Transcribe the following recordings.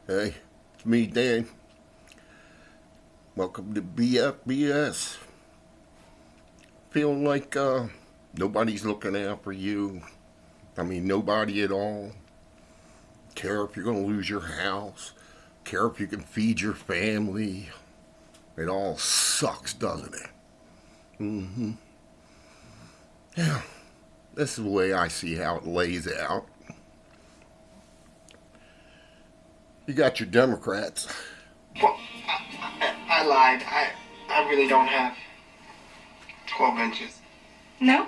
Hey, it's me, Dan. Welcome to BFBS. Feeling like nobody's looking out for you. I mean, nobody at all. Care if you're going to lose your house. Care if you can feed your family. It all sucks, doesn't it? Mm-hmm. Yeah, this is the way I see how it lays out. You got your Democrats. Well, I lied. I really don't have 12 inches. No?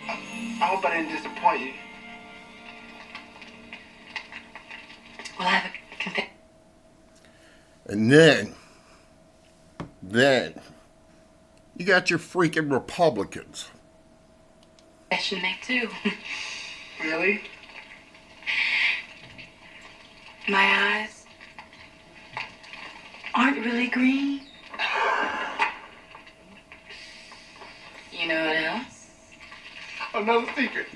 I hope I didn't disappoint you. Well, I have a confession And then, you got your freaking Republicans. to make, too. Really? My eyes aren't really green. You know what else? Another secret.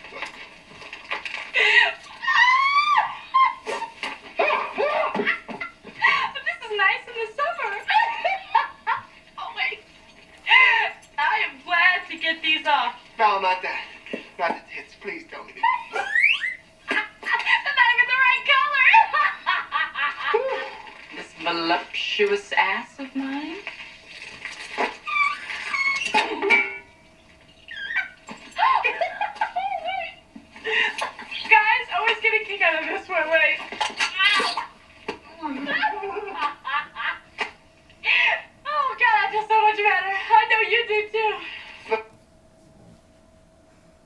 This is nice in the summer. Oh, wait. I am glad to get these off. No, not that. Not the tits. Please tell me. They're not even the right color. This voluptuous ass of mine. Guys, always get a kick out of this one. Wait. Oh, God, I feel so much better. I know you do, too.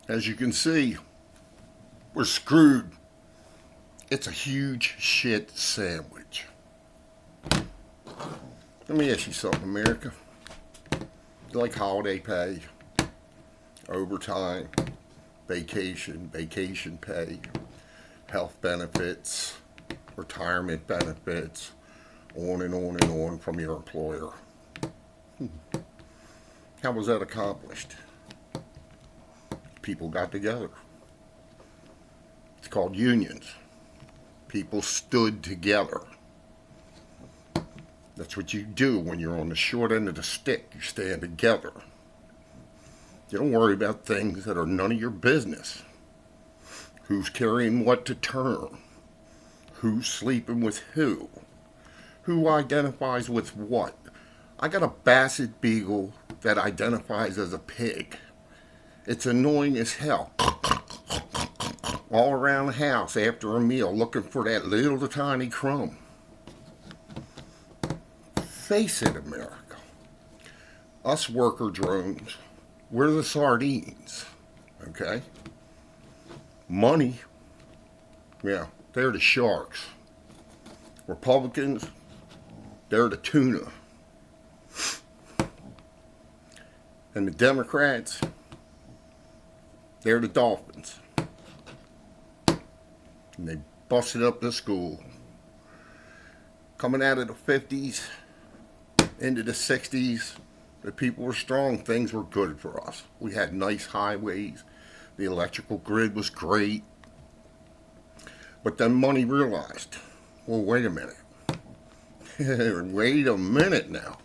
As you can see, we're screwed. It's a huge shit sandwich. Let me ask you something, America. You like holiday pay, overtime, vacation pay, health benefits, retirement benefits, on and on and on from your employer. How was that accomplished? People got together. It's called unions. People stood together. That's what you do when you're on the short end of the stick. You stand together. You don't worry about things that are none of your business. Who's carrying what to term? Who's sleeping with who? Who identifies with what? I got a Basset Beagle that identifies as a pig. It's annoying as hell. All around the house after a meal looking for that little tiny crumb. Face it, America. Us worker drones, we're the sardines. Okay? Money, yeah, they're the sharks. Republicans, they're the tuna. And the Democrats, they're the dolphins. And they busted up the school. Coming out of the 50s, into the 60s, the people were strong. Things were good for us. We had nice highways. The electrical grid was great. But then money realized, well, wait a minute. Wait a minute now.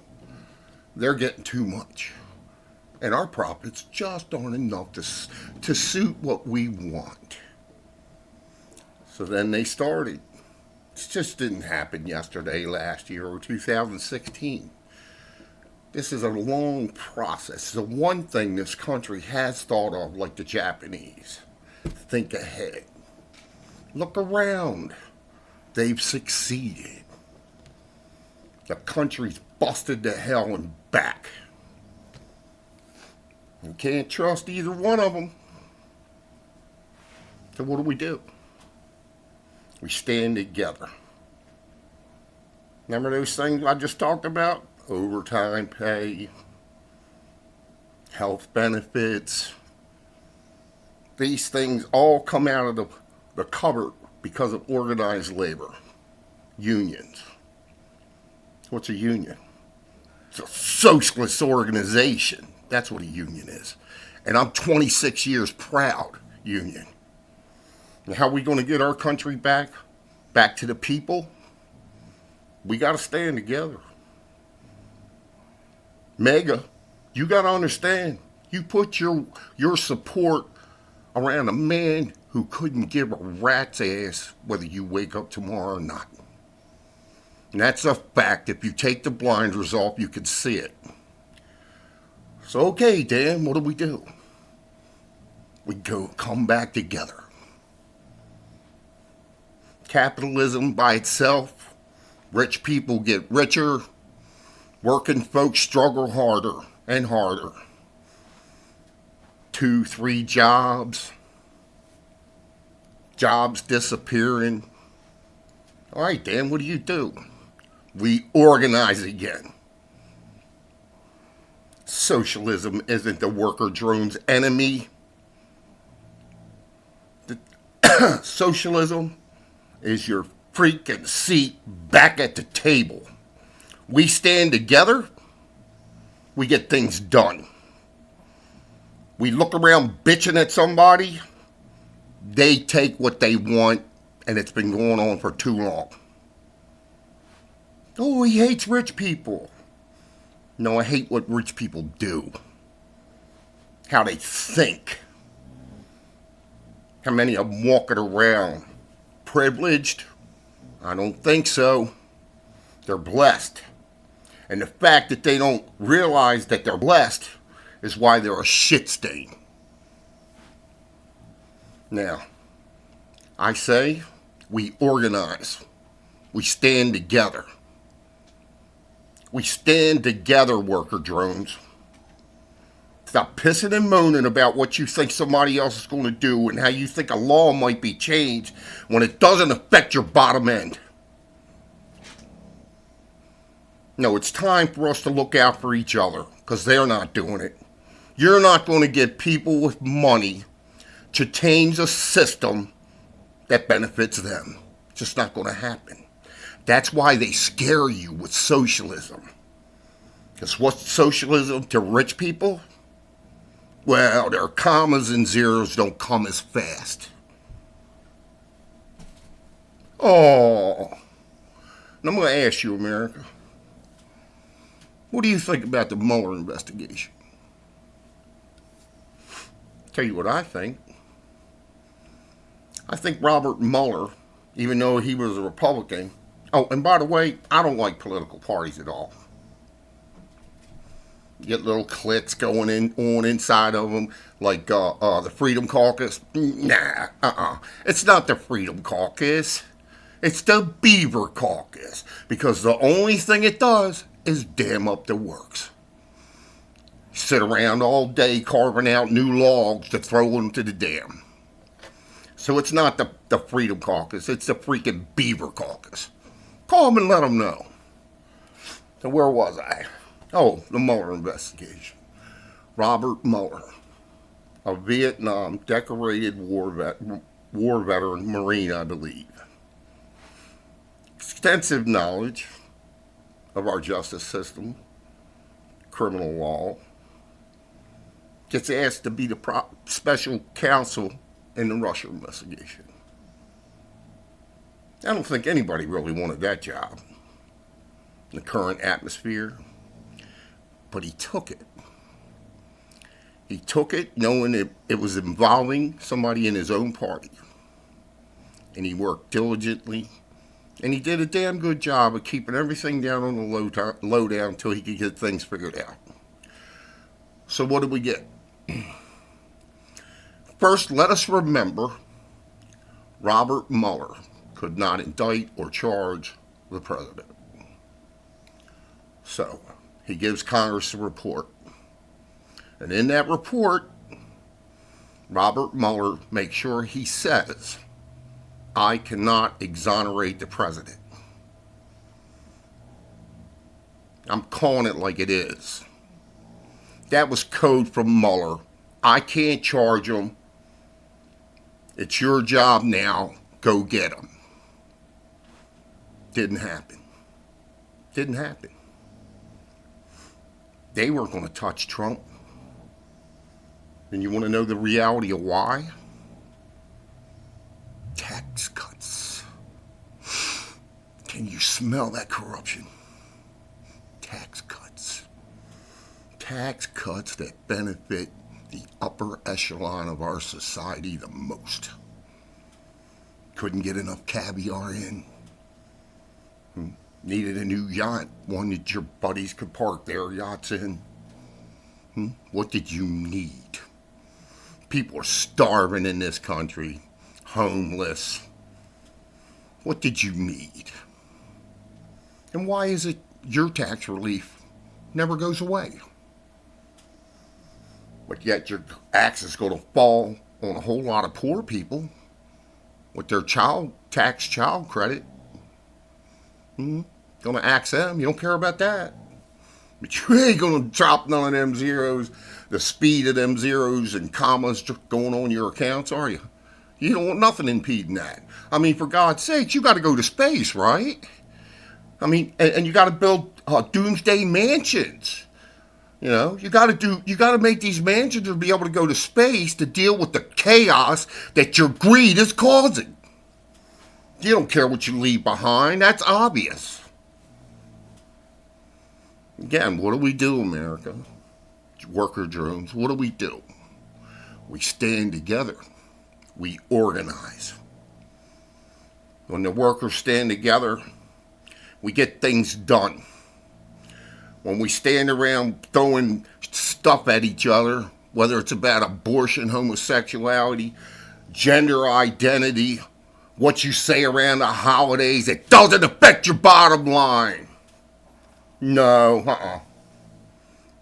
They're getting too much. And our profits just aren't enough to suit what we want. So then they started. It just didn't happen yesterday, last year, or 2016. This is a long process. The one thing this country has thought of, like the Japanese, think ahead. Look around. They've succeeded. The country's busted to hell and back. You can't trust either one of them. So what do? We stand together. Remember those things I just talked about? Overtime pay, health benefits. These things all come out of the cupboard because of organized labor. Unions. What's a union? It's a socialist organization. That's what a union is. And I'm 26 years proud union. And how are we going to get our country back? back to the people, we got to stand together. Mega, you got to understand, you put your support around a man who couldn't give a rat's ass whether you wake up tomorrow or not. And that's a fact. If you take the blinders off, you can see it. So, okay, Dan, what do? We come back together. Capitalism by itself, rich people get richer, working folks struggle harder and harder. 2, 3 jobs disappearing. All right, Dan, what do? We organize again. Socialism isn't the worker drone's enemy. Socialism is your freaking seat back at the table. We stand together, we get things done. We look around bitching at somebody, they take what they want, and it's been going on for too long. Oh, he hates rich people. No, I hate what rich people do. How they think. How many of them walking around privileged? I don't think so. They're blessed. And the fact that they don't realize that they're blessed is why they're a shit stain. Now, I say we organize. We stand together. We stand together, worker drones. Stop pissing and moaning about what you think somebody else is going to do and how you think a law might be changed when it doesn't affect your bottom end. No, it's time for us to look out for each other because they're not doing it. You're not going to get people with money to change a system that benefits them. It's just not going to happen. That's why they scare you with socialism. Because what's socialism to rich people? Well, their commas and zeros don't come as fast. Oh. And I'm going to ask you, America, what do you think about the Mueller investigation? Tell you what I think. I think Robert Mueller, even though he was a Republican. Oh, and by the way, I don't like political parties at all. You get little cliques going on inside of them, like the Freedom Caucus. Nah, It's not the Freedom Caucus. It's the Beaver Caucus. Because the only thing it does is dam up the works. Sit around all day carving out new logs to throw into the dam. So it's not the Freedom Caucus, it's the freaking Beaver Caucus. Call them and let them know. So where was I? Oh, the Mueller investigation. Robert Mueller, a Vietnam decorated war veteran Marine, I believe. Extensive knowledge of our justice system, criminal law. Gets asked to be the special counsel in the Russia investigation. I don't think anybody really wanted that job in the current atmosphere, but he took it. He took it knowing it was involving somebody in his own party. And he worked diligently, and he did a damn good job of keeping everything down on the low down until he could get things figured out. So what did we get? First, let us remember Robert Mueller could not indict or charge the president. So, he gives Congress a report. And in that report, Robert Mueller makes sure he says, I cannot exonerate the president. I'm calling it like it is. That was code from Mueller. I can't charge him. It's your job now. Go get him. Didn't happen. Didn't happen. They weren't going to touch Trump. And you want to know the reality of why? Tax cuts. Can you smell that corruption? Tax cuts. Tax cuts that benefit the upper echelon of our society the most. Couldn't get enough caviar in. Needed a new yacht, one that your buddies could park their yachts in. What did you need? People are starving in this country, homeless. What did you need? And why is it your tax relief never goes away? But yet your axe is going to fall on a whole lot of poor people with their child credit. Going to axe them. You don't care about that. But you ain't going to drop none of them zeros, the speed of them zeros and commas going on your accounts, are you? You don't want nothing impeding that. I mean, for God's sakes, you got to go to space, right? I mean, and you got to build doomsday mansions. You know, you got to make these mansions to be able to go to space to deal with the chaos that your greed is causing. You don't care what you leave behind. That's obvious. Again, what do we do, America? Worker drones, what do? We stand together. We organize. When the workers stand together, we get things done. When we stand around throwing stuff at each other, whether it's about abortion, homosexuality, gender identity, what you say around the holidays, it doesn't affect your bottom line. No,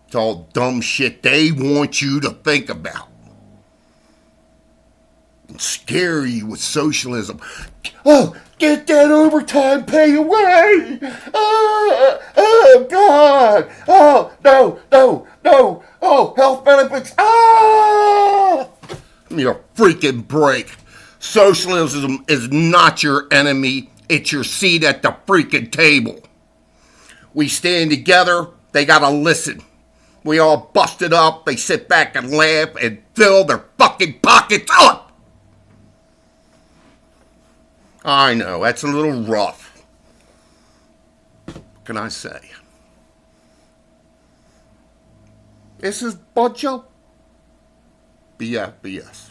It's all dumb shit they want you to think about. And scare you with socialism. Oh, get that overtime pay away! Oh, God! Oh, no! Oh, health benefits! Ah! Give me a freaking break. Socialism is not your enemy. It's your seat at the freaking table. We stand together. They gotta listen. We all busted up. They sit back and laugh and fill their fucking pockets up. I know, that's a little rough. What can I say? This is bunch of BS.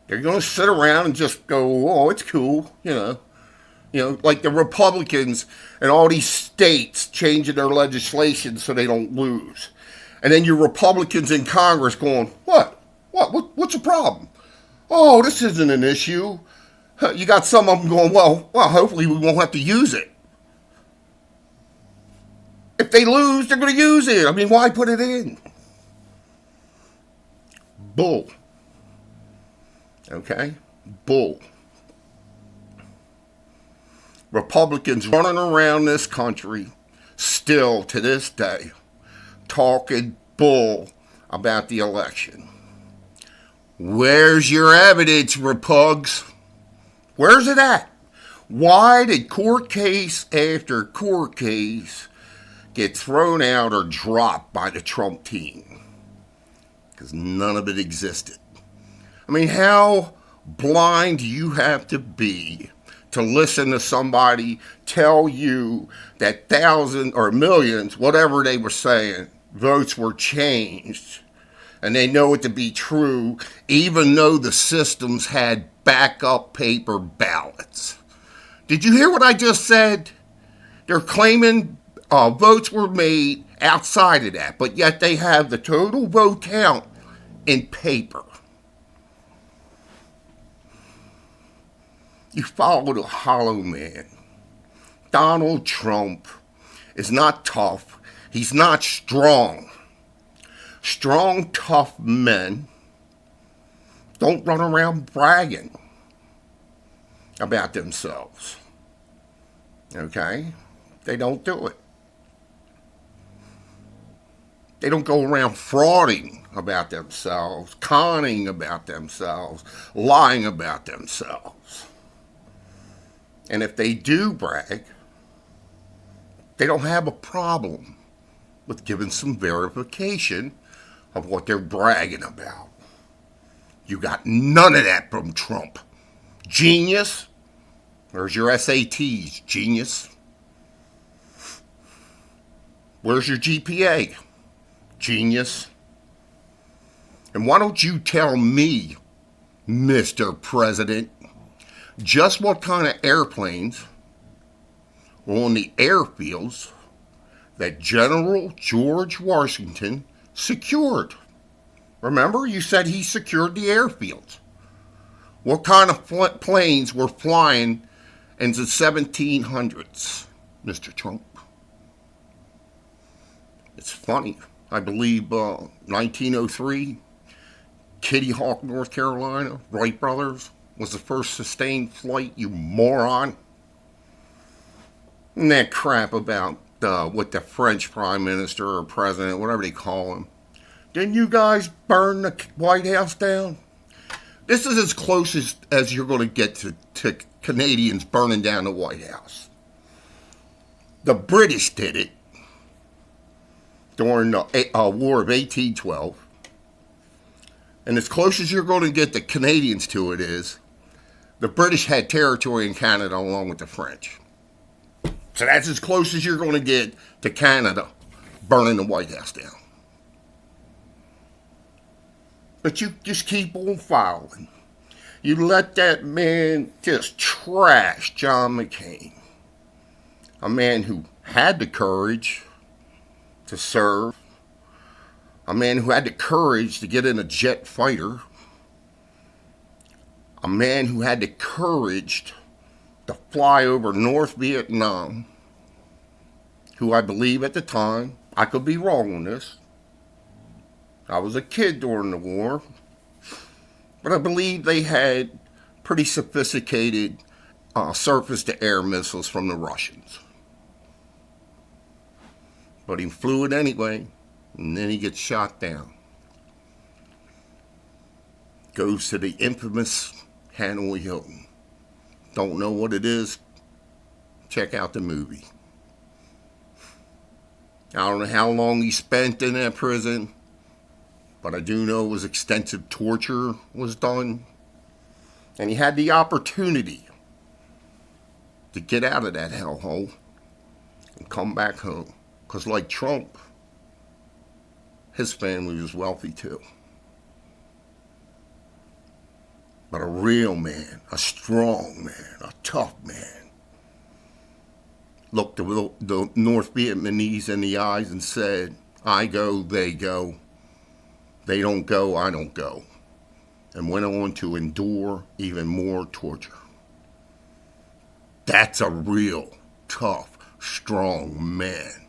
They're going to sit around and just go, oh, it's cool, you know, like the Republicans and all these states changing their legislation so they don't lose. And then your Republicans in Congress going, what's the problem? Oh, this isn't an issue. You got some of them going, well, hopefully we won't have to use it. If they lose, they're going to use it. I mean, why put it in? Bull. Okay? Bull. Republicans running around this country still to this day talking bull about the election. Where's your evidence, Repugs? Where's it at? Why did court case after court case get thrown out or dropped by the Trump team? Because none of it existed. I mean, how blind do you have to be to listen to somebody tell you that thousands or millions, whatever they were saying, votes were changed, and they know it to be true, even though the systems had backup paper ballots? Did you hear what I just said? They're claiming votes were made outside of that, but yet they have the total vote count in paper. You follow the hollow man. Donald Trump is not tough. He's not strong. Strong, tough men don't run around bragging about themselves. Okay? They don't do it. They don't go around frauding about themselves, conning about themselves, lying about themselves. And if they do brag, they don't have a problem with giving some verification of what they're bragging about. You got none of that from Trump. Genius? Where's your SATs, genius? Where's your GPA, genius? And why don't you tell me, Mr. President, just what kind of airplanes were on the airfields that General George Washington secured? Remember, you said he secured the airfields. What kind of planes were flying in the 1700s, Mr. Trump? It's funny. I believe 1903, Kitty Hawk, North Carolina, Wright Brothers, was the first sustained flight, you moron. And that crap about what the French Prime Minister or President, whatever they call him. Didn't you guys burn the White House down? This is as close as you're going to get to Canadians burning down the White House. The British did it during the War of 1812. And as close as you're going to get the Canadians to it is, the British had territory in Canada along with the French. So that's as close as you're going to get to Canada burning the White House down. But you just keep on following. You let that man just trash John McCain. A man who had the courage to serve. A man who had the courage to get in a jet fighter. A man who had the courage to fly over North Vietnam. Who I believe at the time, I could be wrong on this, I was a kid during the war, but I believe they had pretty sophisticated surface-to-air missiles from the Russians. But he flew it anyway, and then he gets shot down. Goes to the infamous Hanoi Hilton. Don't know what it is? Check out the movie. I don't know how long he spent in that prison, but I do know it was extensive torture was done. And he had the opportunity to get out of that hellhole and come back home. Because like Trump, his family was wealthy too. But a real man, a strong man, a tough man, looked the North Vietnamese in the eyes and said, I go, they go. They don't go, I don't go. And went on to endure even more torture. That's a real, tough, strong man.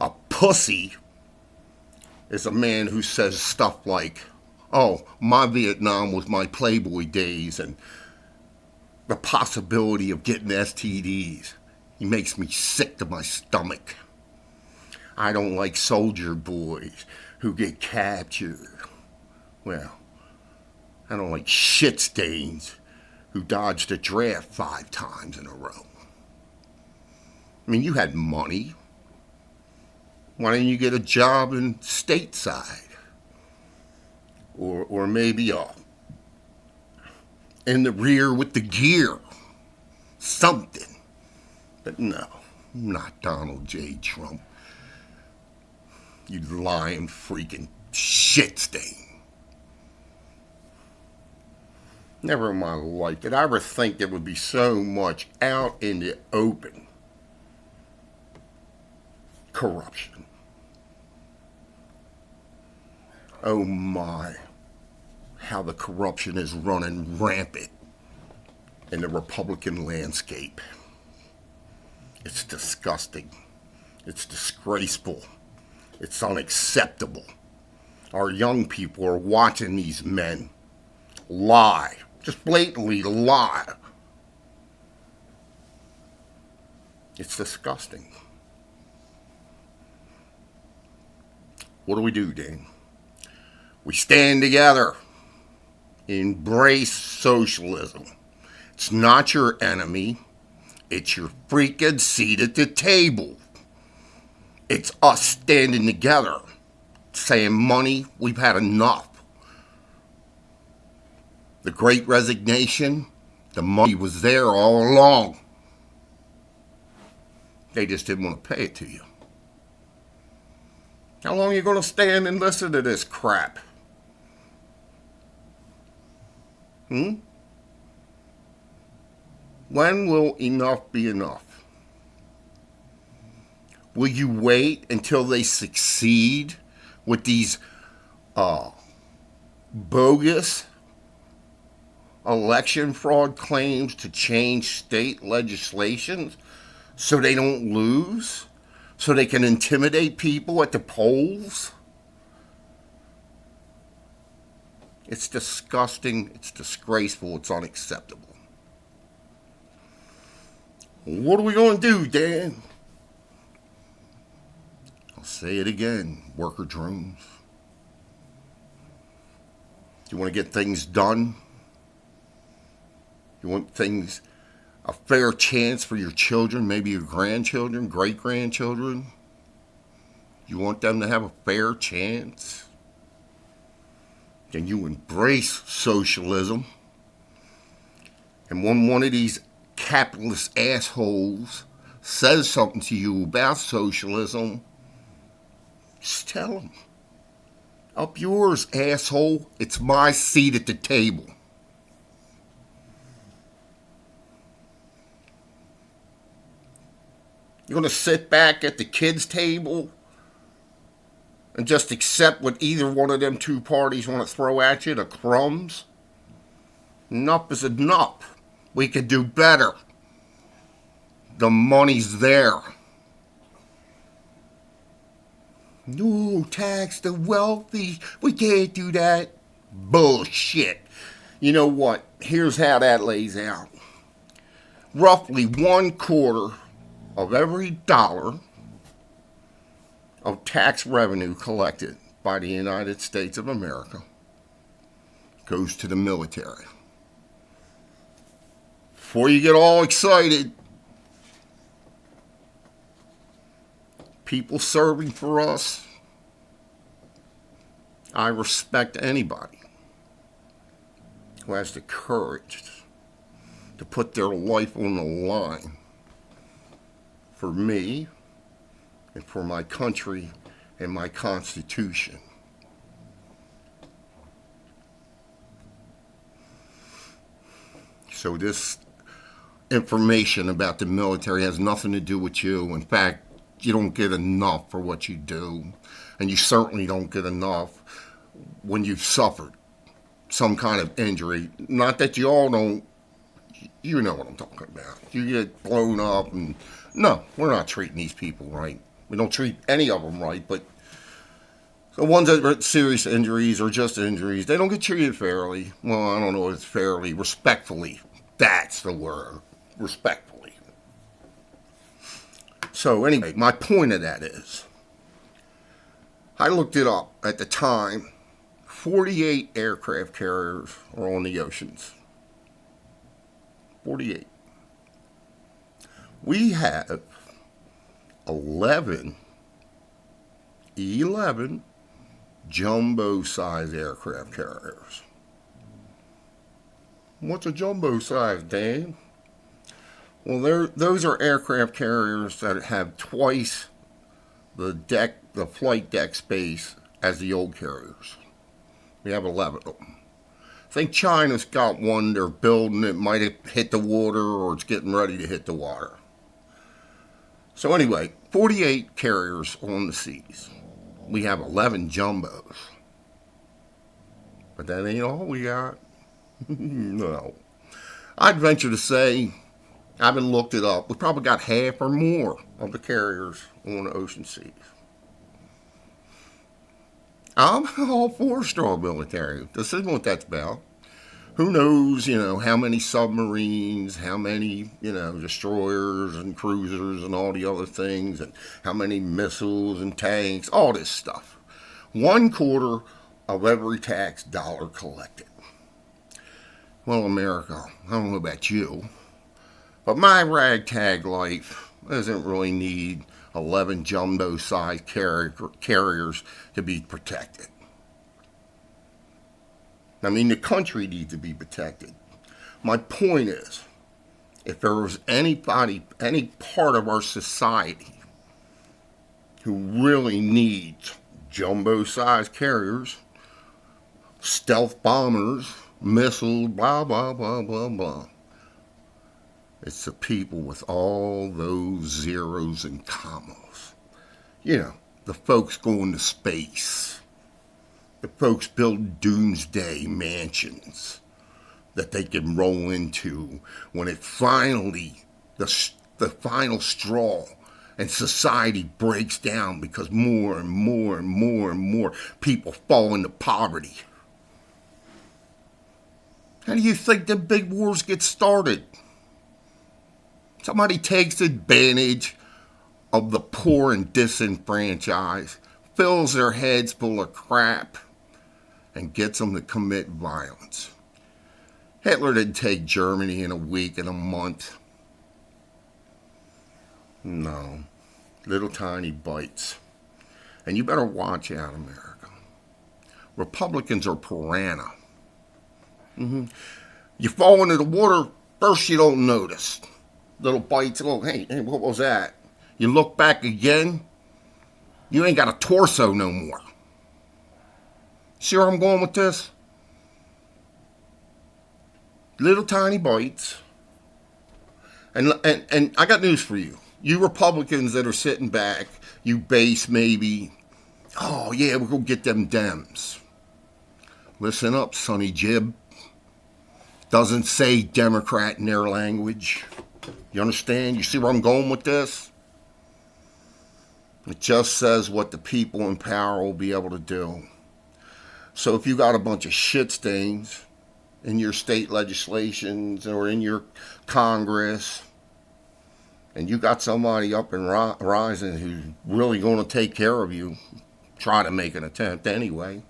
A pussy is a man who says stuff like, oh, my Vietnam was my Playboy days and the possibility of getting STDs. He makes me sick to my stomach. I don't like soldier boys who get captured. Well, I don't like shit stains who dodged a draft 5 times in a row. I mean, you had money. Why didn't you get a job in stateside? Or maybe in the rear with the gear. Something. But no, not Donald J. Trump. You lying freaking shit stain. Never in my life did I ever think there would be so much out in the open corruption. Oh my, how the corruption is running rampant in the Republican landscape. It's disgusting. It's disgraceful. It's unacceptable. Our young people are watching these men lie, just blatantly lie. It's disgusting. What do, Dan? We stand together. Embrace socialism. It's not your enemy. It's your freaking seat at the table. It's us standing together, saying, money, we've had enough. The Great Resignation, The money was there all along. They just didn't want to pay it to you. How long are you going to stand and listen to this crap? When will enough be enough? Will you wait until they succeed with these bogus election fraud claims to change state legislations so they don't lose? So they can intimidate people at the polls? It's disgusting, it's disgraceful, it's unacceptable. What are we going to do, Dan? I'll say it again, worker drones. You want to get things done? You want things, a fair chance for your children, maybe your grandchildren, great-grandchildren? You want them to have a fair chance? Then you embrace socialism. And when one of these capitalist assholes says something to you about socialism, just tell them. Up yours, asshole. It's my seat at the table. You're going to sit back at the kids' table and just accept what either one of them two parties want to throw at you, the crumbs? Enough is enough. We could do better. The money's there. No, tax the wealthy. We can't do that. Bullshit. You know what? Here's how that lays out. Roughly 1/4 of every dollar of tax revenue collected by the United States of America goes to the military. Before you get all excited, people serving for us, I respect anybody who has the courage to put their life on the line for me and for my country and my Constitution. So this information about the military has nothing to do with you. In fact, you don't get enough for what you do, and you certainly don't get enough when you've suffered some kind of injury. Not that you all don't, you know what I'm talking about. You get blown up, and no, we're not treating these people right. We don't treat any of them right, but the ones that are serious injuries or just injuries, they don't get treated fairly. Well, I don't know if it's fairly, respectfully. That's the word, respectfully. So anyway, my point of that is, I looked it up at the time. 48 aircraft carriers are on the oceans. 48. We have 11 jumbo-sized aircraft carriers. What's a jumbo-size, Dan? Well, those are aircraft carriers that have twice the flight deck space as the old carriers. We have 11 of them. I think China's got one they're building. It might have hit the water or it's getting ready to hit the water. So anyway, 48 carriers on the seas. We have 11 jumbos. But that ain't all we got. No. I'd venture to say, I haven't looked it up, we probably got half or more of the carriers on the ocean seas. I'm all for strong military. This isn't what that's about. Who knows, how many submarines, how many, destroyers and cruisers and all the other things, and how many missiles and tanks, all this stuff. 1/4 of every tax dollar collected. Well, America, I don't know about you, but my ragtag life doesn't really need 11 jumbo-sized carriers to be protected. I mean, the country needs to be protected. My point is, if there was anybody, any part of our society who really needs jumbo-sized carriers, stealth bombers, missiles, blah, blah, blah, blah, blah, it's the people with all those zeros and commas. You know, the folks going to space. The folks build doomsday mansions that they can roll into when it finally, the final straw, and society breaks down because more and more and more and more people fall into poverty. How do you think the big wars get started? Somebody takes advantage of the poor and disenfranchised, fills their heads full of crap, and gets them to commit violence. Hitler didn't take Germany in a week, in a month. No. Little tiny bites. And you better watch out, America. Republicans are piranha. You fall into the water, first you don't notice. Little bites, hey, what was that? You look back again, you ain't got a torso no more. See where I'm going with this? Little tiny bites. And I got news for you. You Republicans that are sitting back, you base maybe, oh yeah, we're going to get them Dems. Listen up, Sonny Jib. Doesn't say Democrat in their language. You understand? You see where I'm going with this? It just says what the people in power will be able to do. So if you got a bunch of shit stains in your state legislations or in your Congress, and you got somebody up and rising who's really going to take care of you, try to make an attempt anyway,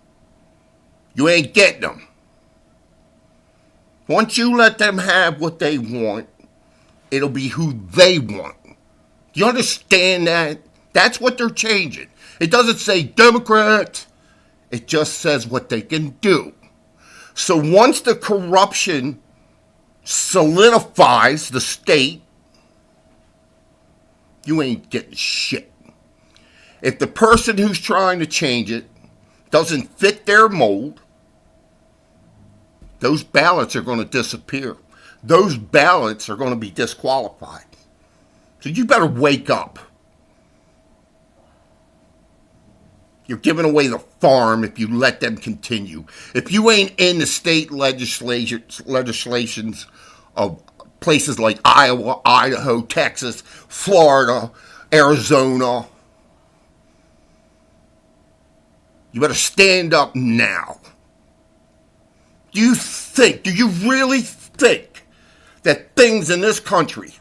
you ain't getting them. Once you let them have what they want, it'll be who they want. Do you understand that? That's what they're changing. It doesn't say Democrats. It just says what they can do. So once the corruption solidifies the state, you ain't getting shit. If the person who's trying to change it doesn't fit their mold, those ballots are going to disappear. Those ballots are going to be disqualified. So you better wake up. You're giving away the farm if you let them continue. If you ain't in the state legislations of places like Iowa, Idaho, Texas, Florida, Arizona, you better stand up now. Do you really think that things in this country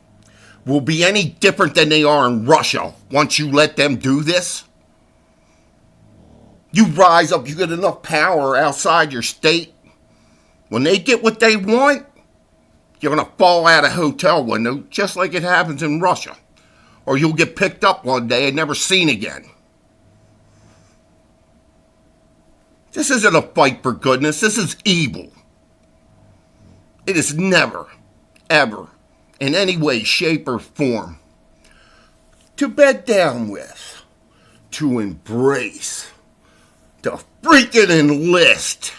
will be any different than they are in Russia once you let them do this? You rise up, you get enough power outside your state. When they get what they want, you're going to fall out a hotel window just like it happens in Russia. Or you'll get picked up one day and never seen again. This isn't a fight for goodness. This is evil. It is never, ever, in any way, shape, or form, to bed down with, to embrace, to freaking enlist,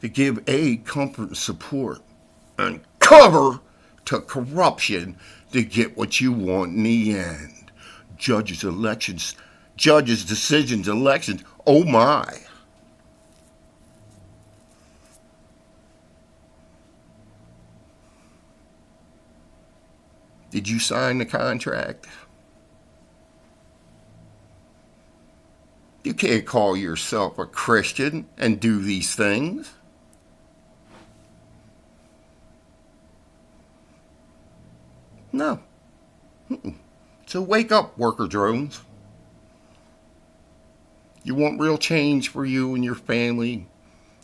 to give aid, comfort, and support, and cover to corruption to get what you want in the end. Judges' elections, judges' decisions, elections, oh my. Did you sign the contract? You can't call yourself a Christian and do these things. No. So wake up, worker drones. You want real change for you and your family.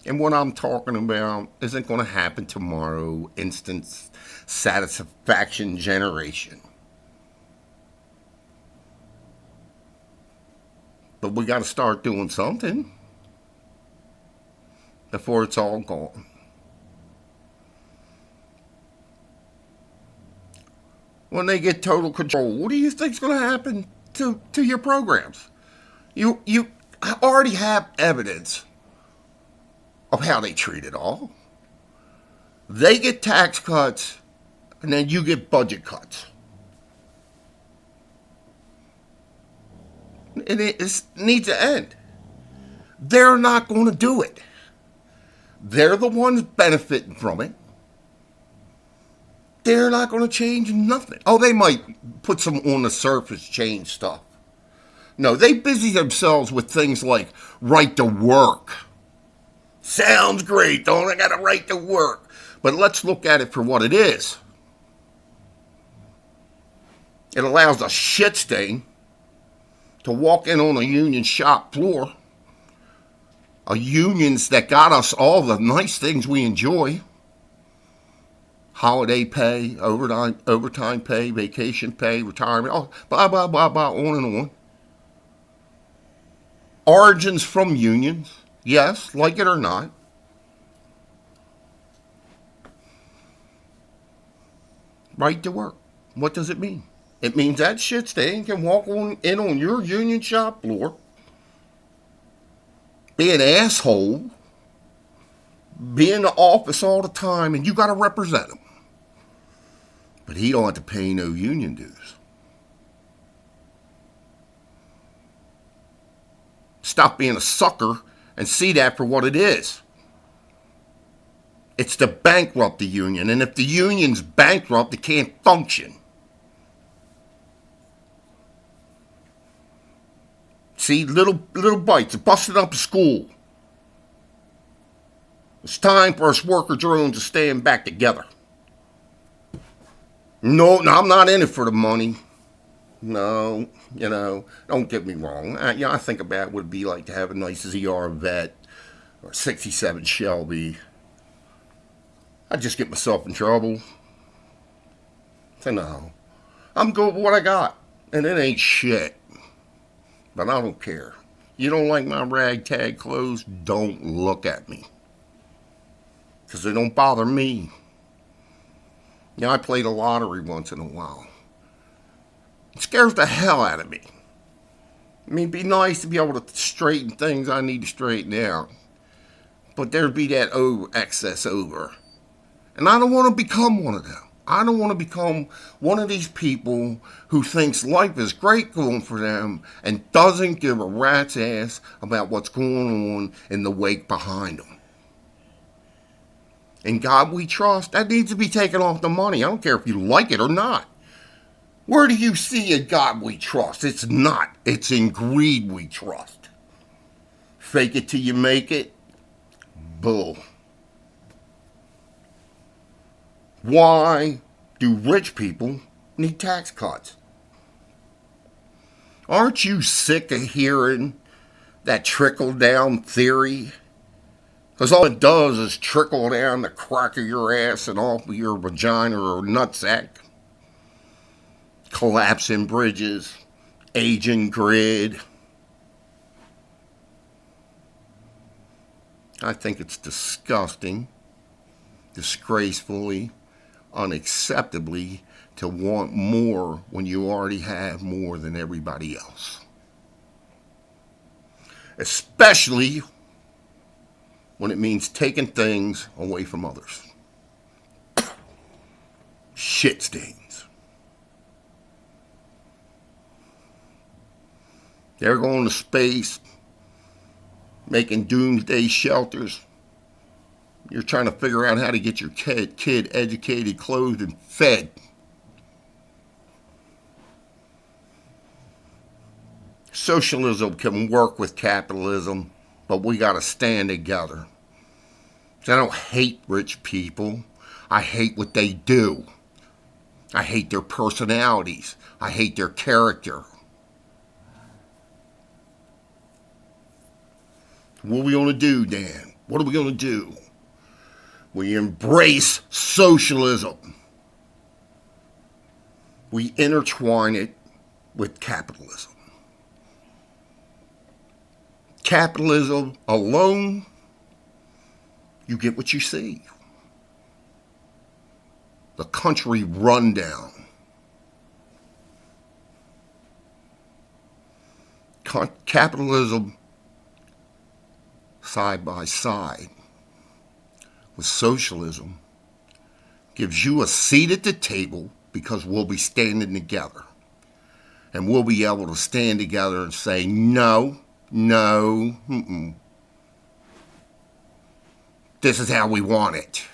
And what I'm talking about isn't going to happen tomorrow. Instant satisfaction generation. But we got to start doing something before it's all gone. when they get total control, what do you think's going to happen to your programs? You already have evidence of how they treat it all. They get tax cuts, and then you get budget cuts. And it needs to end. They're not going to do it. They're the ones benefiting from it. They're not going to change nothing. Oh, they might put some on the surface, change stuff. No, they busy themselves with things like right to work. Sounds great, don't I? Got a right to work. But let's look at it for what it is. It allows a shit stain to walk in on a union shop floor. A unions that got us all the nice things we enjoy. Holiday pay, overtime pay, vacation pay, retirement, oh, blah, blah, blah, blah, on and on. Origins from unions, yes, like it or not. Right to work. What does it mean? It means that shit stain can walk in on your union shop floor, be an asshole, be in the office all the time, and you got to represent him. But he don't have to pay no union dues. Stop being a sucker and see that for what it is. It's to bankrupt the union, and if the union's bankrupt, it can't function. See, little bites, busted up a school. It's time for us worker drones to stand back together. No, I'm not in it for the money. No, don't get me wrong. I think about what it'd be like to have a nice ZR Vet or 67 Shelby. I'd just get myself in trouble. So no, I'm good with what I got, and it ain't shit. But I don't care. You don't like my ragtag clothes? Don't look at me. Because they don't bother me. I played the lottery once in a while. It scares the hell out of me. I mean, it'd be nice to be able to straighten things I need to straighten out. But there'd be that excess over. And I don't want to become one of them. I don't want to become one of these people who thinks life is great going for them and doesn't give a rat's ass about what's going on in the wake behind them. In God we trust, that needs to be taken off the money. I don't care if you like it or not. Where do you see in God we trust? It's not. It's in greed we trust. Fake it till you make it. Bull. Why do rich people need tax cuts? Aren't you sick of hearing that trickle-down theory? Because all it does is trickle down the crack of your ass and off of your vagina or nutsack. Collapsing bridges, aging grid. I think it's disgusting, disgracefully, unacceptably to want more when you already have more than everybody else. Especially when it means taking things away from others. Shit stains. They're going to space, making doomsday shelters. You're trying to figure out how to get your kid educated, clothed, and fed. Socialism can work with capitalism, but we got to stand together. I don't hate rich people. I hate what they do. I hate their personalities. I hate their character. What are we going to do, Dan? What are we going to do? We embrace socialism. We intertwine it with capitalism. Capitalism alone, you get what you see. The country rundown. capitalism side by side with socialism gives you a seat at the table because we'll be standing together. And we'll be able to stand together and say, no, no, this is how we want it.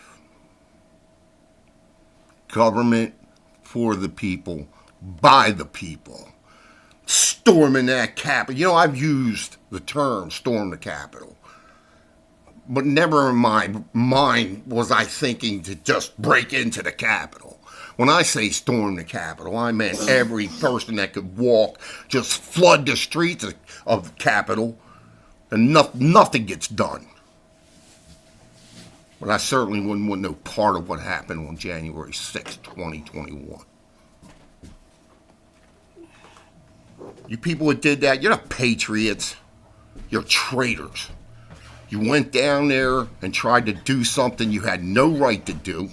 Government for the people, by the people. Storming that Capitol. You know, I've used the term storm the Capitol. But never in my mind was I thinking to just break into the Capitol. When I say storm the Capitol, I meant every person that could walk, just flood the streets of the Capitol, and nothing gets done. But I certainly wouldn't want no part of what happened on January 6, 2021. You people that did that, you're not patriots. You're traitors. You went down there and tried to do something you had no right to do.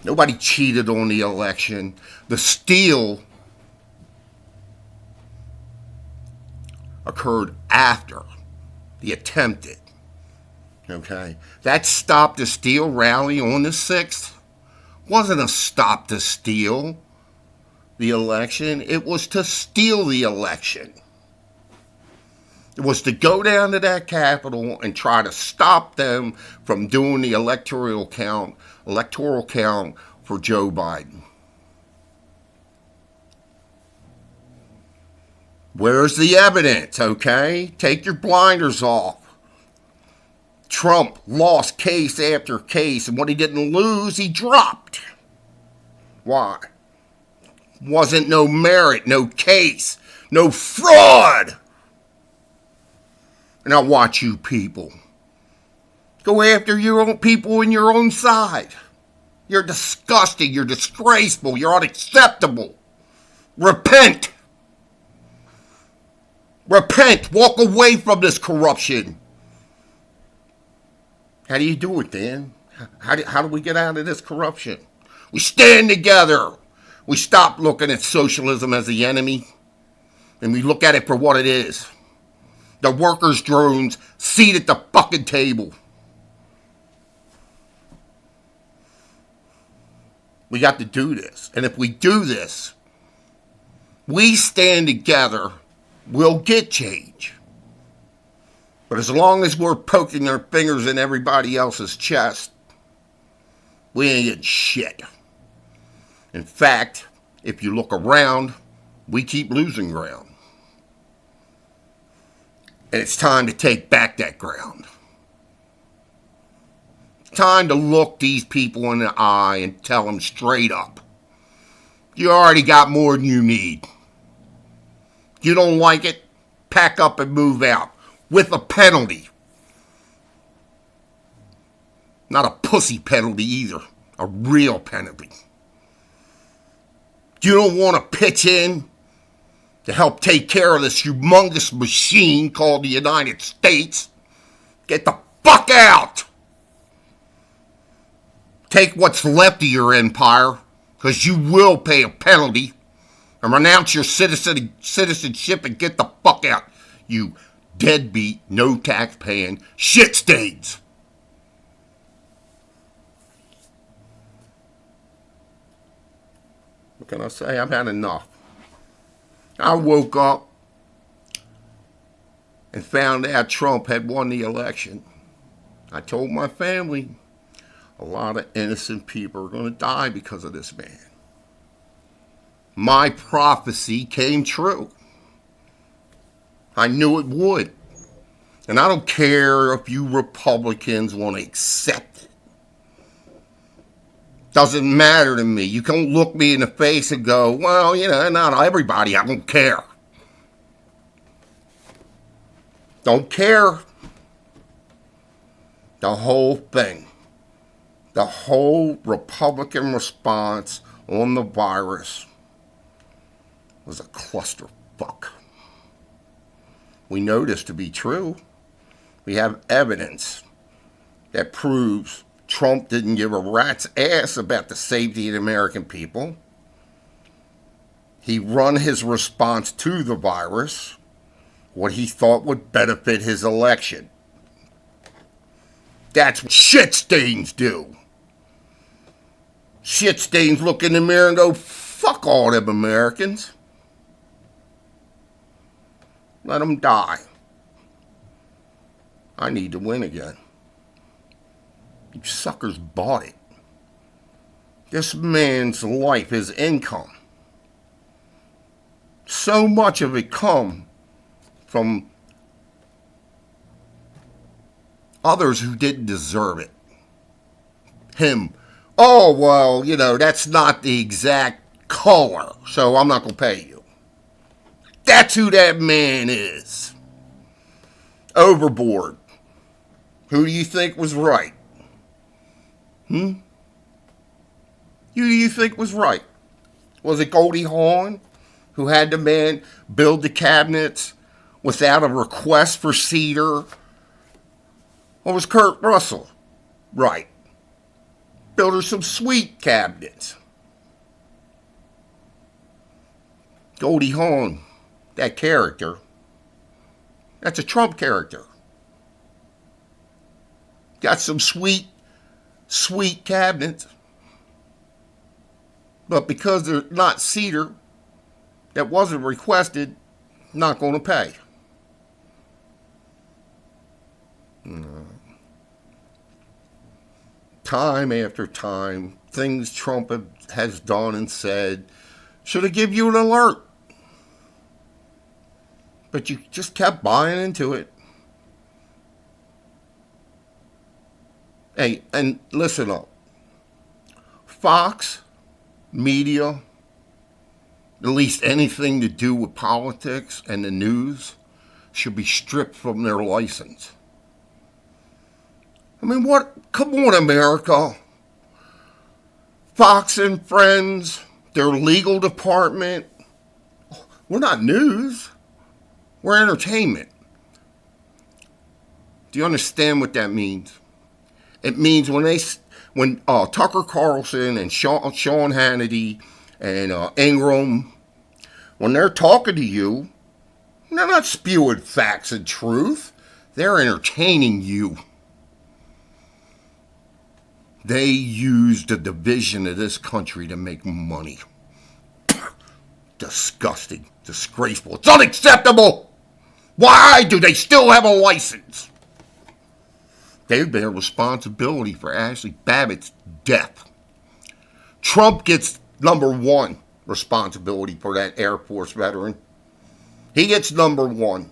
Nobody cheated on the election. The steal occurred after the attempted. Okay? That Stop the Steal rally on the 6th wasn't a stop to steal the election. It was to steal the election. It was to go down to that Capitol and try to stop them from doing the electoral count for Joe Biden. Where's the evidence, okay? Take your blinders off. Trump lost case after case, and what he didn't lose, he dropped. Why? Wasn't no merit, no case, no fraud. And I'll watch you people go after your own people in your own side. You're disgusting. You're disgraceful. You're unacceptable. Repent. Repent. Walk away from this corruption. How do you do it, Dan? How do we get out of this corruption? We stand together. We stop looking at socialism as the enemy, and we look at it for what it is. The workers' drones seat at the fucking table. We got to do this. And if we do this, we stand together, we'll get change. But as long as we're poking our fingers in everybody else's chest, we ain't getting shit. In fact, if you look around, we keep losing ground. And it's time to take back that ground. It's time to look these people in the eye and tell them straight up. You already got more than you need. You don't like it? Pack up and move out. With a penalty. Not a pussy penalty either. A real penalty. You don't want to pitch in to help take care of this humongous machine called the United States? Get the fuck out! Take what's left of your empire, because you will pay a penalty, and renounce your citizenship and get the fuck out, you deadbeat, no tax paying shit stains. What can I say? I've had enough. I woke up and found out Trump had won the election. I told my family a lot of innocent people are going to die because of this man. My prophecy came true. I knew it would. And I don't care if you Republicans want to accept it. Doesn't matter to me. You can look me in the face and go, well, you know, not everybody. I don't care. Don't care. The whole thing. The whole Republican response on the virus was a clusterfuck. We know this to be true. We have evidence that proves Trump didn't give a rat's ass about the safety of the American people. He run his response to the virus, what he thought would benefit his election. That's what shit stains do. Shit stains look in the mirror and go, fuck all them Americans. Let them die. I need to win again. You suckers bought it. This man's life, his income, so much of it come from others who didn't deserve it. Him, oh, well, you know, that's not the exact color, so I'm not going to pay you. That's who that man is. Overboard. Who do you think was right? Who do you think was right? Was it Goldie Hawn, who had the man build the cabinets without a request for cedar? Or was Kurt Russell right? Build her some sweet cabinets. Goldie Hawn, that character, that's a Trump character. Got some sweet cabinets. But because they're not cedar, that wasn't requested, not going to pay. Time after time, things Trump has done and said should have given you an alert. But you just kept buying into it. Hey, and listen up. Fox, media, at least anything to do with politics and the news, should be stripped from their license. I mean, what? Come on, America. Fox and Friends, their legal department. We're not news. We're entertainment. Do you understand what that means? It means when Tucker Carlson and Sean Hannity and Ingram, when they're talking to you, they're not spewing facts and truth. They're entertaining you. They use the division of this country to make money. Disgusting. Disgraceful. It's unacceptable. Why do they still have a license? They bear responsibility for Ashley Babbitt's death. Trump gets number one responsibility for that Air Force veteran. He gets number one.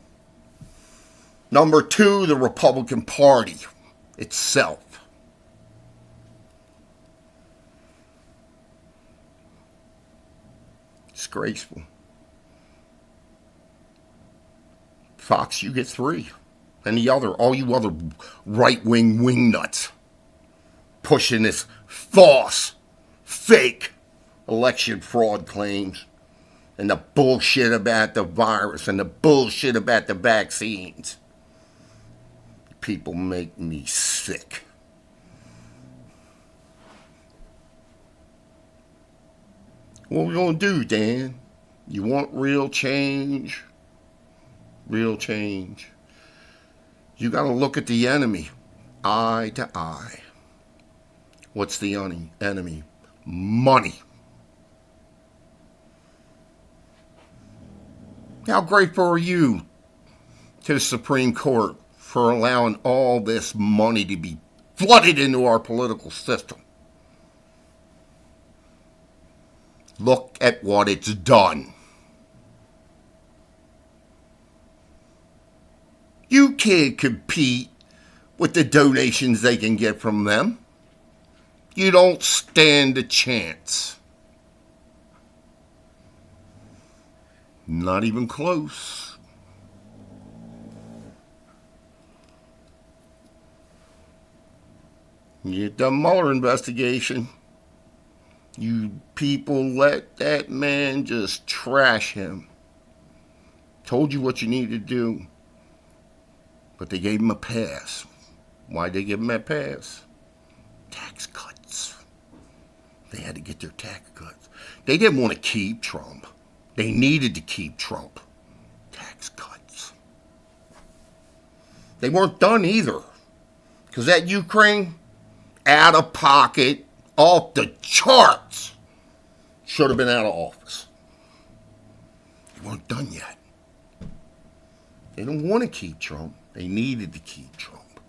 Number two, the Republican Party itself. Disgraceful. Fox, you get three. And all you other right-wing wingnuts pushing this false, fake election fraud claims and the bullshit about the virus and the bullshit about the vaccines. People make me sick. What we gonna do, Dan? You want real change? Real change. You got to look at the enemy, eye to eye. What's the enemy? Money. How grateful are you to the Supreme Court for allowing all this money to be flooded into our political system? Look at what it's done. You can't compete with the donations they can get from them. You don't stand a chance. Not even close. You get the Mueller investigation. You people let that man just trash him. Told you what you need to do. But they gave him a pass. Why'd they give him that pass? Tax cuts. They had to get their tax cuts. They didn't want to keep Trump. They needed to keep Trump. Tax cuts. They weren't done either. Because that Ukraine, out of pocket, off the charts, should have been out of office. They weren't done yet. They didn't want to keep Trump. They needed to keep Trump.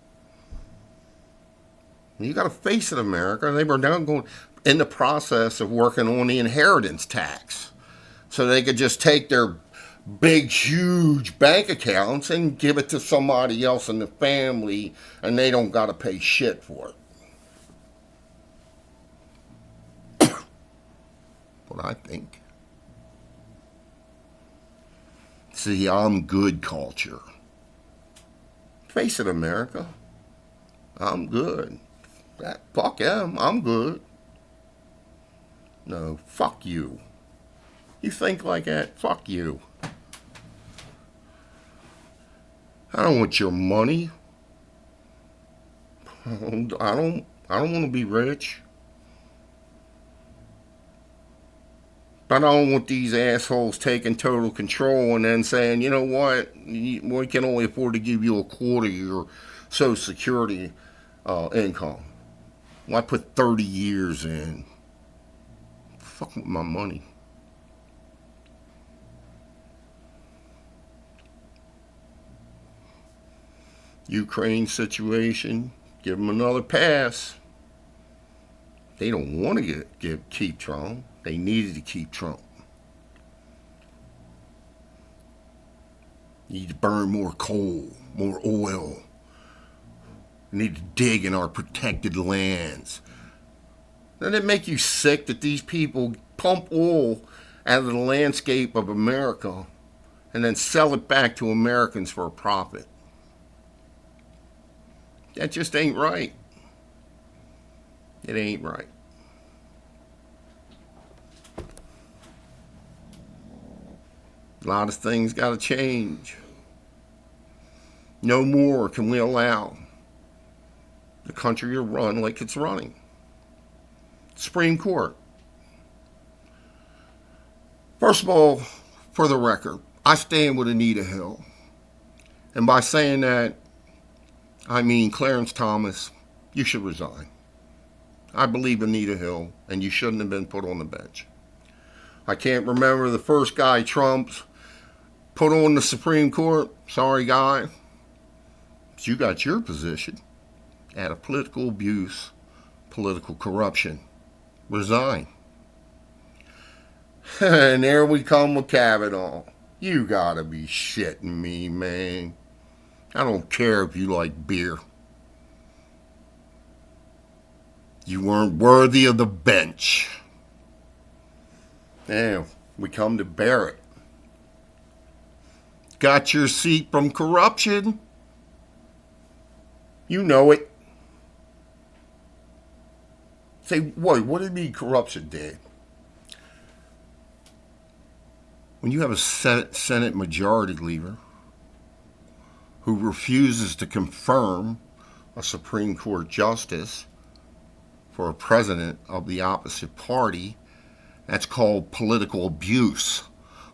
And you got to face it, America. They were now going in the process of working on the inheritance tax, so they could just take their big, huge bank accounts and give it to somebody else in the family, and they don't got to pay shit for it. What I think. See, I'm good culture. Face it, America. I'm good. Fuck them. I'm good. No, fuck you. You think like that? Fuck you. I don't want your money. I don't want to be rich. But I don't want these assholes taking total control and then saying, you know what, we can only afford to give you a quarter of your Social Security income. Well, I put 30 years in. Fuck with my money. Ukraine situation, give them another pass. They don't want to keep Trump. They needed to keep Trump. Need to burn more coal, more oil. Need to dig in our protected lands. Doesn't it make you sick that these people pump oil out of the landscape of America and then sell it back to Americans for a profit? That just ain't right. It ain't right. A lot of things got to change. No more can we allow the country to run like it's running. Supreme Court. First of all, for the record, I stand with Anita Hill. And by saying that, I mean Clarence Thomas, you should resign. I believe Anita Hill, and you shouldn't have been put on the bench. I can't remember the first guy Trump's put on the Supreme Court. Sorry, guy. But you got your position out of political abuse, political corruption. Resign. And there we come with Kavanaugh. You gotta be shitting me, man. I don't care if you like beer. You weren't worthy of the bench. Now, we come to Barrett. Got your seat from corruption. You know it. Say, what do you mean corruption, Dad? When you have a Senate majority leader who refuses to confirm a Supreme Court justice for a president of the opposite party, that's called political abuse,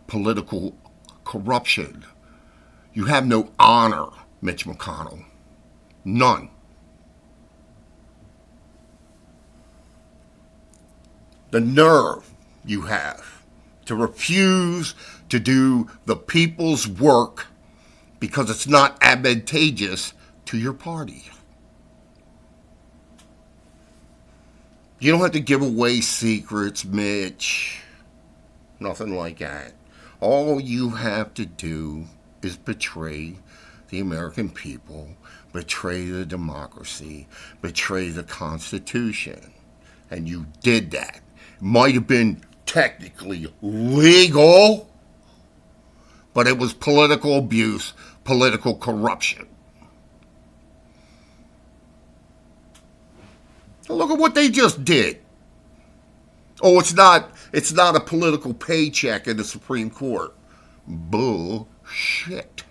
political corruption. You have no honor, Mitch McConnell. None. The nerve you have to refuse to do the people's work because it's not advantageous to your party. You don't have to give away secrets, Mitch. Nothing like that. All you have to do is betray the American people, betray the democracy, betray the Constitution. And you did that. It might have been technically legal, but it was political abuse, political corruption. Look at what they just did. Oh, it's not a political paycheck in the Supreme Court. Bullshit.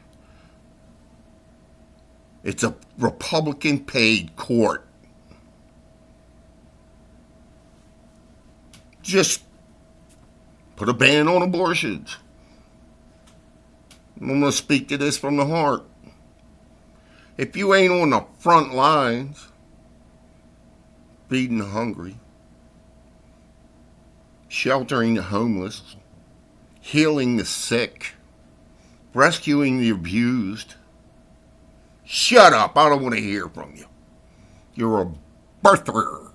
It's a Republican paid court. Just Put a ban on abortions. I'm going to speak to this from the heart. If you ain't on the front lines, feeding the hungry, sheltering the homeless, healing the sick, rescuing the abused, shut up. I don't want to hear from you. You're a birther.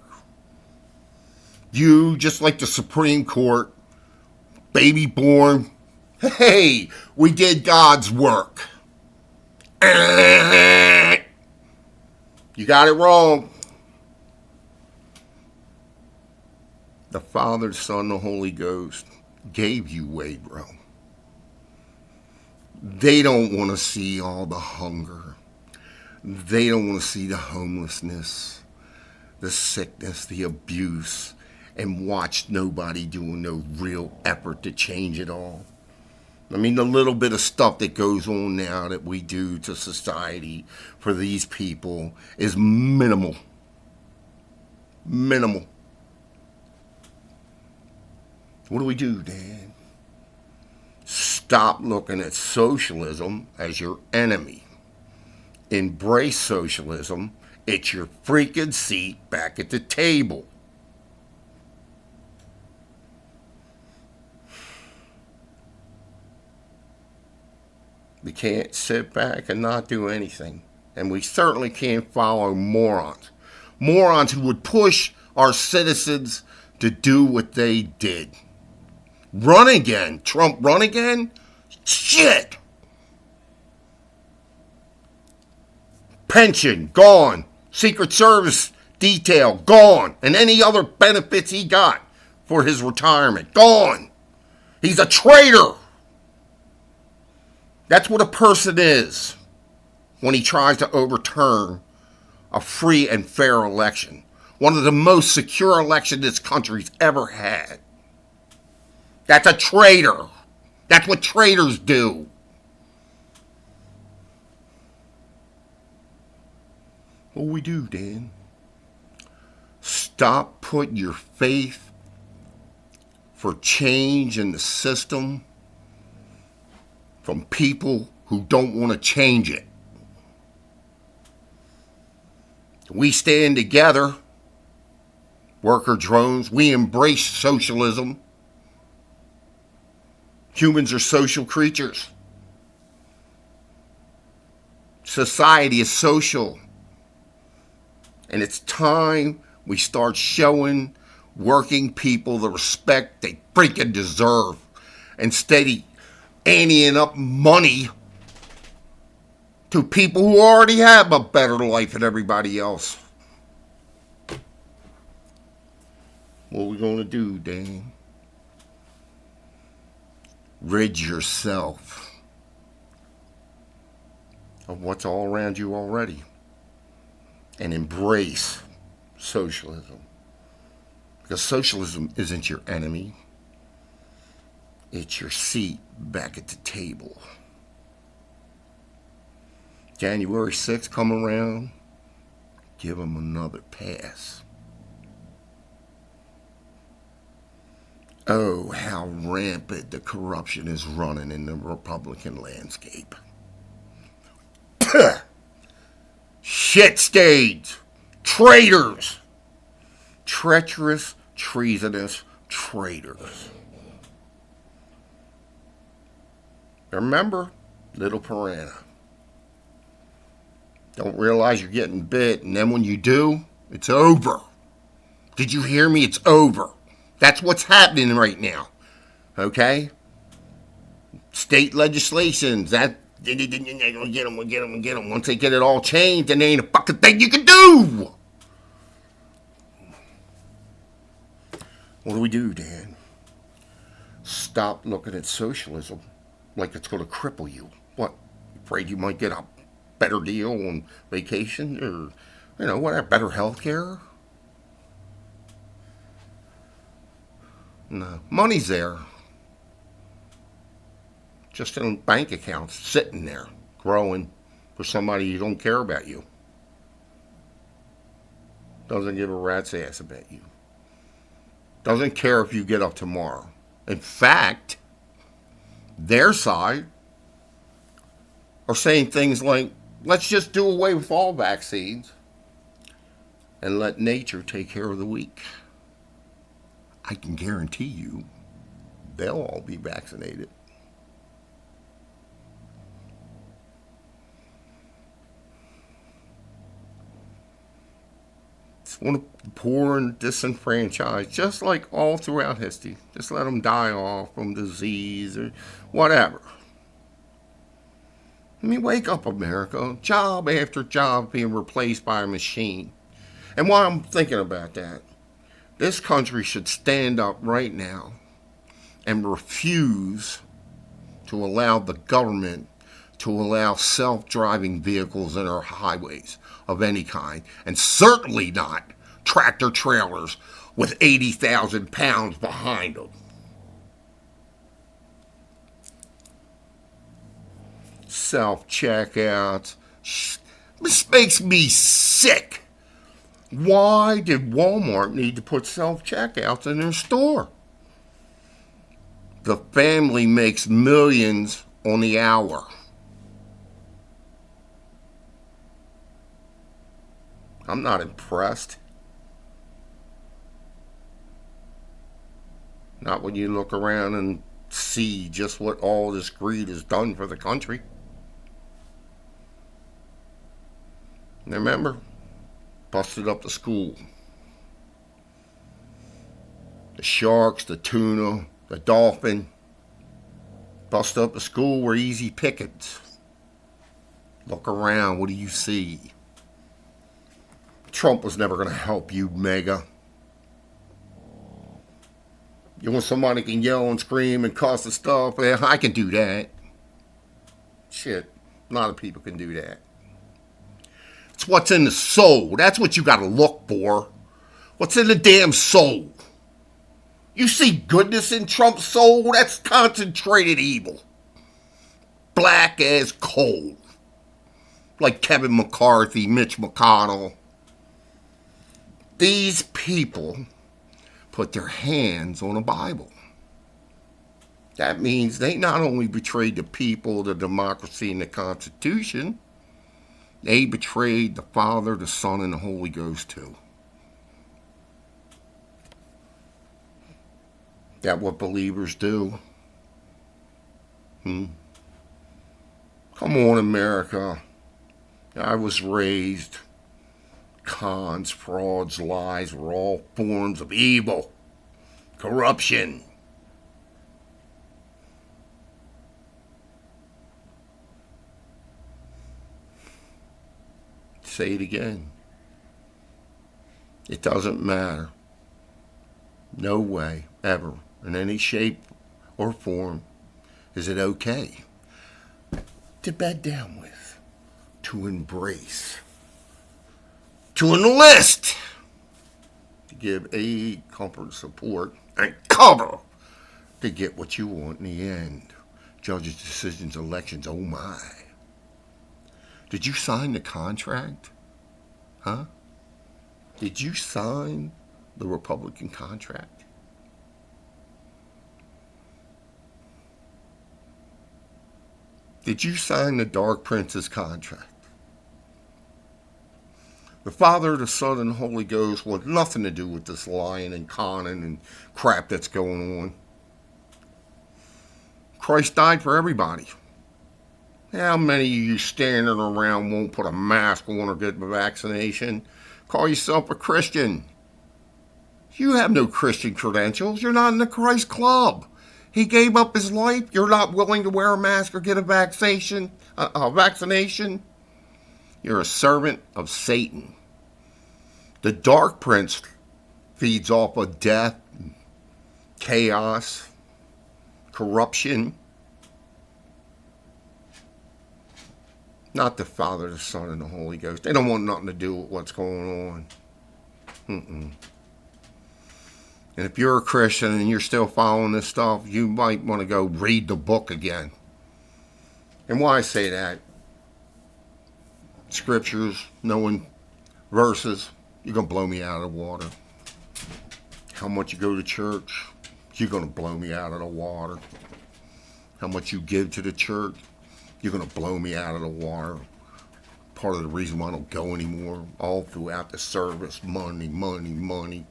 You, just like the Supreme Court, baby born, hey, we did God's work. You got it wrong. The Father, the Son, the Holy Ghost gave you Waybro. They don't want to see all the hunger. They don't want to see the homelessness, the sickness, the abuse, and watch nobody doing no real effort to change it all. I mean, the little bit of stuff that goes on now that we do to society for these people is minimal. Minimal. What do we do, Dan? Stop looking at socialism as your enemy. Embrace socialism. It's your freaking seat back at the table. We can't sit back and not do anything. And we certainly can't follow morons. Morons who would push our citizens to do what they did. Run again. Trump run again? Shit! Pension, gone. Secret Service detail, gone. And any other benefits he got for his retirement, gone. He's a traitor. That's what a person is when he tries to overturn a free and fair election. One of the most secure elections this country's ever had. That's a traitor. That's what traitors do. What do we do, Dan? Stop putting your faith for change in the system from people who don't want to change it. We stand together, worker drones. We embrace socialism. Humans are social creatures. Society is social. And it's time we start showing working people the respect they freaking deserve instead of anteing up money to people who already have a better life than everybody else. What are we going to do, Dan? Rid yourself of what's all around you already and embrace socialism. Because socialism isn't your enemy. It's your seat back at the table. January 6th come around, give them another pass. Oh, how rampant the corruption is running in the Republican landscape. Shit stains, traitors, treacherous, treasonous traitors. Remember, little piranha. Don't realize you're getting bit, and then when you do, it's over. Did you hear me? It's over. That's what's happening right now. Okay? State legislations, that get them. Once they get it all changed, then there ain't a fucking thing you can do. What do we do, Dan? Stop looking at socialism like it's going to cripple you. What? Afraid you might get a better deal on vacation or, whatever, better health care? No. Money's there. Just in bank accounts, sitting there, growing for somebody who don't care about you. Doesn't give a rat's ass about you. Doesn't care if you get up tomorrow. In fact, their side are saying things like, let's just do away with all vaccines and let nature take care of the weak. I can guarantee you they'll all be vaccinated. It's one of the poor and disenfranchised, just like all throughout history. Just let them die off from disease or whatever. I mean, wake up, America. Job after job being replaced by a machine. And while I'm thinking about that, this country should stand up right now and refuse to allow the government to allow self-driving vehicles in our highways of any kind, and certainly not tractor trailers with 80,000 pounds behind them. Self-checkouts. This makes me sick. Why did Walmart need to put self-checkouts in their store? The family makes millions on the hour. I'm not impressed. Not when you look around and see just what all this greed has done for the country. Remember? Busted up the school. The sharks, the tuna, the dolphin. Busted up the school were easy pickings. Look around, what do you see? Trump was never going to help you, MAGA. You want somebody who can yell and scream and cuss and stuff? Yeah, I can do that. Shit, a lot of people can do that. It's what's in the soul. That's what you got to look for. What's in the damn soul? You see goodness in Trump's soul? That's concentrated evil. Black as coal. Like Kevin McCarthy, Mitch McConnell. These people put their hands on a Bible. That means they not only betrayed the people, the democracy, and the Constitution, they betrayed the Father, the Son, and the Holy Ghost too. That what believers do? Come on, America. I was raised. Cons, frauds, lies were all forms of evil. Corruption. Say it again. It doesn't matter. No way, ever, in any shape or form, is it okay to bed down with, to embrace, to enlist, to give aid, comfort, support, and cover to get what you want in the end. Judges, decisions, elections, oh my. Did you sign the contract? Huh? Did you sign the Republican contract? Did you sign the Dark Prince's contract? The Father, the Son, and the Holy Ghost want nothing to do with this lying and conning and crap that's going on. Christ died for everybody. How many of you standing around won't put a mask on or get the vaccination? Call yourself a Christian. You have no Christian credentials. You're not in the Christ Club. He gave up his life. You're not willing to wear a mask or get a vaccination. You're a servant of Satan. The Dark Prince feeds off of death, chaos, corruption. Not the Father, the Son, and the Holy Ghost. They don't want nothing to do with what's going on. And if you're a Christian and you're still following this stuff, you might want to go read the book again. And why I say that? Scriptures, knowing verses, you're going to blow me out of the water. How much you go to church, You're going to blow me out of the water. How much you give to the church, you're going to blow me out of the water. Part of the reason why I don't go anymore. All throughout the service, money, money, money.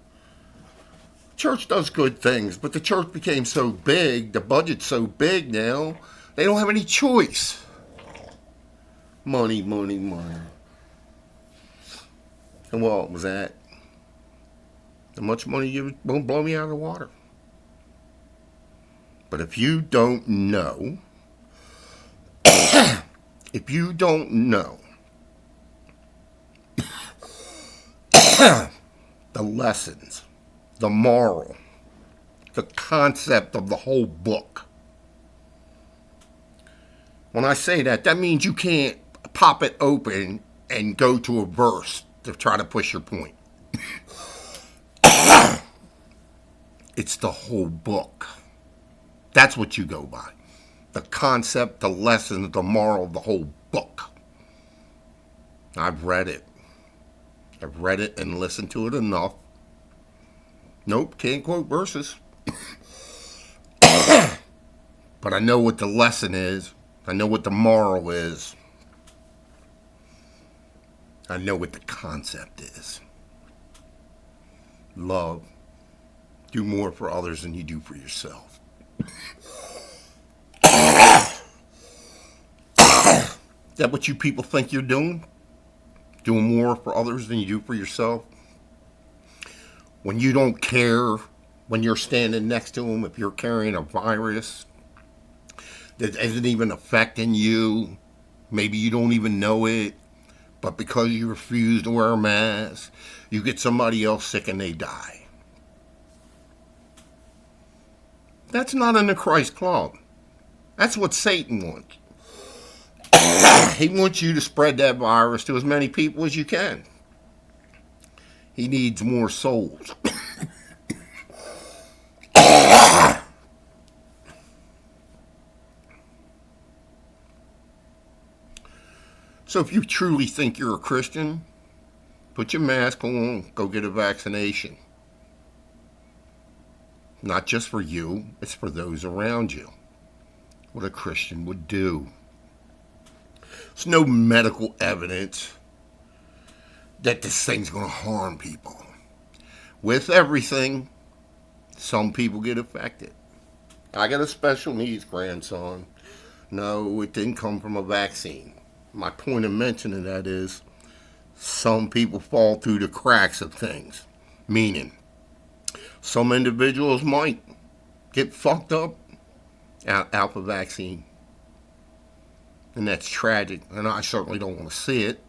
Church does good things, but the church became so big, the budget's so big now, they don't have any choice. Money, money, money. And what was that? How much money you won't blow me out of the water. But if you don't know, if you don't know the lessons, the moral, the concept of the whole book. When I say that, that means you can't pop it open and go to a verse to try to push your point. It's the whole book. That's what you go by. The concept, the lesson, the moral of the whole book. I've read it. I've read it and listened to it enough. Nope, can't quote verses. But I know what the lesson is. I know what the moral is. I know what the concept is. Love. Do more for others than you do for yourself. Is that what you people think you're doing? Doing more for others than you do for yourself? When you don't care, when you're standing next to them, if you're carrying a virus that isn't even affecting you, maybe you don't even know it, but because you refuse to wear a mask, you get somebody else sick and they die. That's not in the Christ Club. That's what Satan wants. He wants you to spread that virus to as many people as you can. He needs more souls. So if you truly think you're a Christian, put your mask on, go get a vaccination. Not just for you, it's for those around you. What a Christian would do. There's no medical evidence that this thing's going to harm people. With everything, some people get affected. I got a special needs grandson. No, it didn't come from a vaccine. My point of mentioning that is some people fall through the cracks of things. Meaning, some individuals might get fucked up out the vaccine. And that's tragic, and I certainly don't want to see it.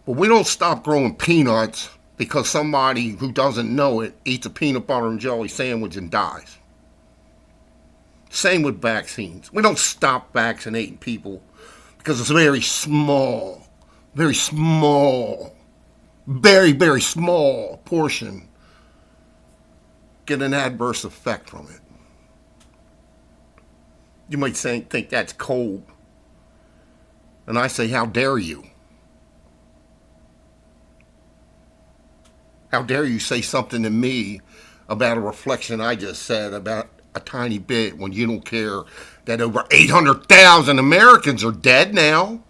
But we don't stop growing peanuts because somebody who doesn't know it eats a peanut butter and jelly sandwich and dies. Same with vaccines. We don't stop vaccinating people because it's a very small, very small portion get an adverse effect from it. You might think that's cold. And I say, how dare you? How dare you say something to me about a reflection I just said about a tiny bit when you don't care that over 800,000 Americans are dead now?